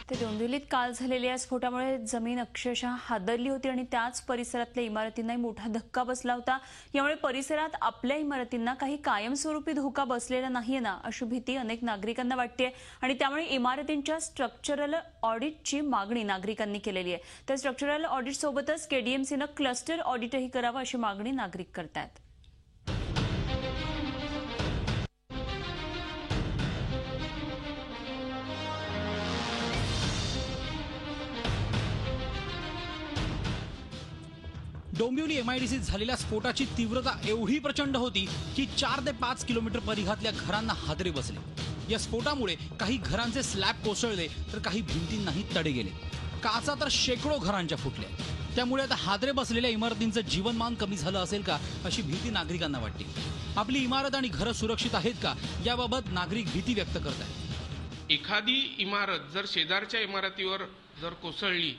ते डोंबिवलीत काल झालेल्या या स्फोटामुळे जमीन अक्षरशः हादरली होती आणि त्याच परिसरातल्या इमारतींनाही मोठा धक्का बसला होता। यामुळे परिसरात आपल्या इमारतींना काही कायमस्वरूपी धोका बसलेला नाहीये ना अशी भीती अनेक नागरिकांना वाटते आणि त्यामुळे इमारतींच्या स्ट्रक्चरल ऑडिटची मागणी नागरिकांनी केलेली आहे। तर स्ट्रक्चरल ऑडिट सोबतच केडीएमसीने क्लस्टर ऑडिटही करावं अशी मागणी नागरिक करतात। डोंबिवली एमआयडीसीत झालेल्या स्फोटाची तीव्रता एवढी प्रचंड होती की 4 ते 5 किलोमीटर परिघातल्या घरांना हादरे बसले। या स्फोटामुळे काही घरांचे स्लॅब कोसळले तर काही भिंतींनाही तडे गेले। काचा तर शेकडो घरांच्या फुटल्या। त्यामुळे आता हादरे बसलेल्या इमारतींचं जीवनमान कमी झालं असेल का अशी भीती नागरिकांना वाटते। आपली इमारत आणि घरं सुरक्षित आहेत का याबाबत नागरिक भीती व्यक्त करतात। एखादी इमारत जर शेजारच्या इमारतीवर जर कोसळली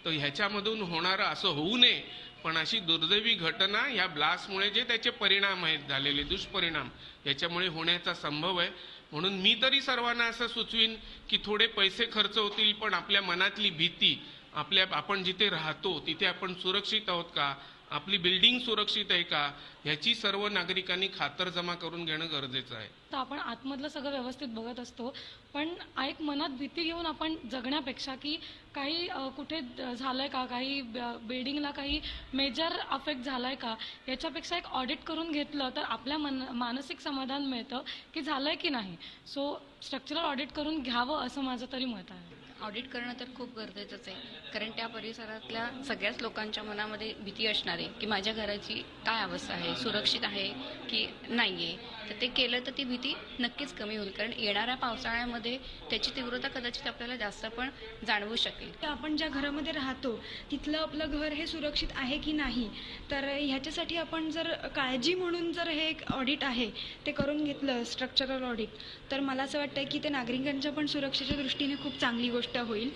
तर ह्याच्यामधून होणारं असं होऊ नये, पण अशी दुर्दैवी घटना या ब्लास्टमुळे जे त्याचे परिणाम आहेत झालेले दुष्परिणाम याच्यामुळे होण्याचा संभव आहे। म्हणून मी तरी सर्वांना असं सुचवीन की थोडे पैसे खर्च होतील पण आपल्या मनातली भीती, आपण जिथे राहतो तिथे आपण सुरक्षित आहोत का, आपली बिल्डिंग सुरक्षित आहे का, ह्याची सर्व नागरिकांनी खातरजमा करून घेणं गरजेचं आहे। तर आपण आतमधलं सगळं व्यवस्थित बघत असतो, पण एक मनात भीती घेऊन आपण जगण्यापेक्षा की काही कुठे झालंय का, काही बिल्डिंगला काही मेजर अफेक्ट झालाय का, याच्यापेक्षा एक ऑडिट करून घेतलं तर आपल्या मानसिक समाधान मिळतं की झालंय की नाही। सो स्ट्रक्चरल ऑडिट करून घ्यावं असं माझं तरी मत आहे। ऑडिट करणं तर खूप गरजेचंच आहे, कारण त्या परिसरातल्या सगळ्याच लोकांच्या मनामध्ये भीती असणार आहे की माझ्या घराची काय अवस्था आहे, सुरक्षित आहे की नाही आहे। तर ते केलं तर ती भीती नक्कीच कमी होईल, कारण येणाऱ्या पावसाळ्यामध्ये त्याची तीव्रता कदाचित आपल्याला जास्त पण जाणवू शकेल। आपण ज्या घरामध्ये राहतो तिथलं आपलं घर हे सुरक्षित आहे की नाही, तर ह्याच्यासाठी आपण जर काळजी म्हणून जर हे एक ऑडिट आहे ते करून घेतलं स्ट्रक्चरल ऑडिट, तर मला असं वाटतं की ते नागरिकांच्या पण सुरक्षेच्या दृष्टीने खूप चांगली गोष्ट होईल।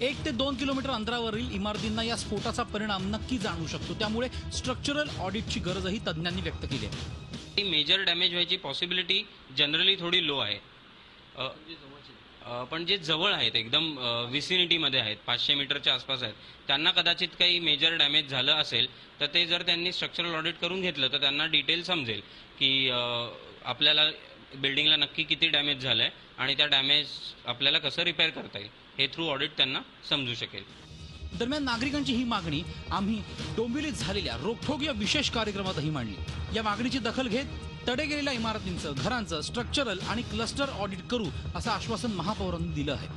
1 ते 2 किलोमीटर अंतरावरील इमारतींना या स्फोटाचा परिणाम नक्की जाणवू शकतो। त्यामुळे स्ट्रक्चरल ऑडिटची गरजही तज्ज्ञांनी व्यक्त केली आहे। मेजर डॅमेज व्हायची पॉसिबिलिटी जनरली थोडी लो आहे, पण जे जवळ आहेत एकदम विसिनिटीमध्ये आहेत 500 मीटरच्या आसपास आहेत त्यांना कदाचित काही मेजर डॅमेज झालं असेल तर ते जर त्यांनी स्ट्रक्चरल ऑडिट करून घेतलं तर त्यांना डिटेल समजेल की आपल्याला बिल्डिंगला नक्की किती डॅमेज झालंय आणि त्या डॅमेज आपल्याला कसं रिपेअर करता येईल हे थ्रू ऑडिट त्यांना समजू शकेल। दरम्यान नागरिकांची ही मागणी आम्ही डोंबिवलीत झालेल्या रोखोक या विशेष कार्यक्रमातही मांडली। या मागणीची दखल घेत तडे गेलेल्या इमारतींचं, घरांचं स्ट्रक्चरल आणि क्लस्टर ऑडिट करू असं आश्वासन महापौरांनी दिलं आहे।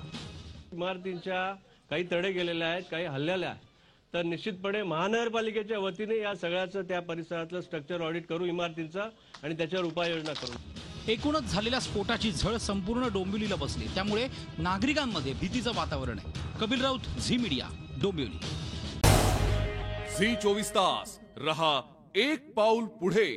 इमारतींच्या काही तडे गेलेल्या आहेत, काही हल्लेल्या आहेत, तर निश्चितपणे महानगरपालिकेच्या वतीने या सगळ्याचं त्या परिसरातलं स्ट्रक्चर ऑडिट करू इमारतींचं आणि त्याच्यावर उपाययोजना करू। एकूणच झालेल्या स्फोटाची झळ संपूर्ण डोंबिवलीला बसली, त्यामुळे नागरिकांमध्ये भीतीचं वातावरण आहे। कपिल राऊत, झी मीडिया, डोंबिवली। झी 24 तास रहा एक पाऊल पुढे।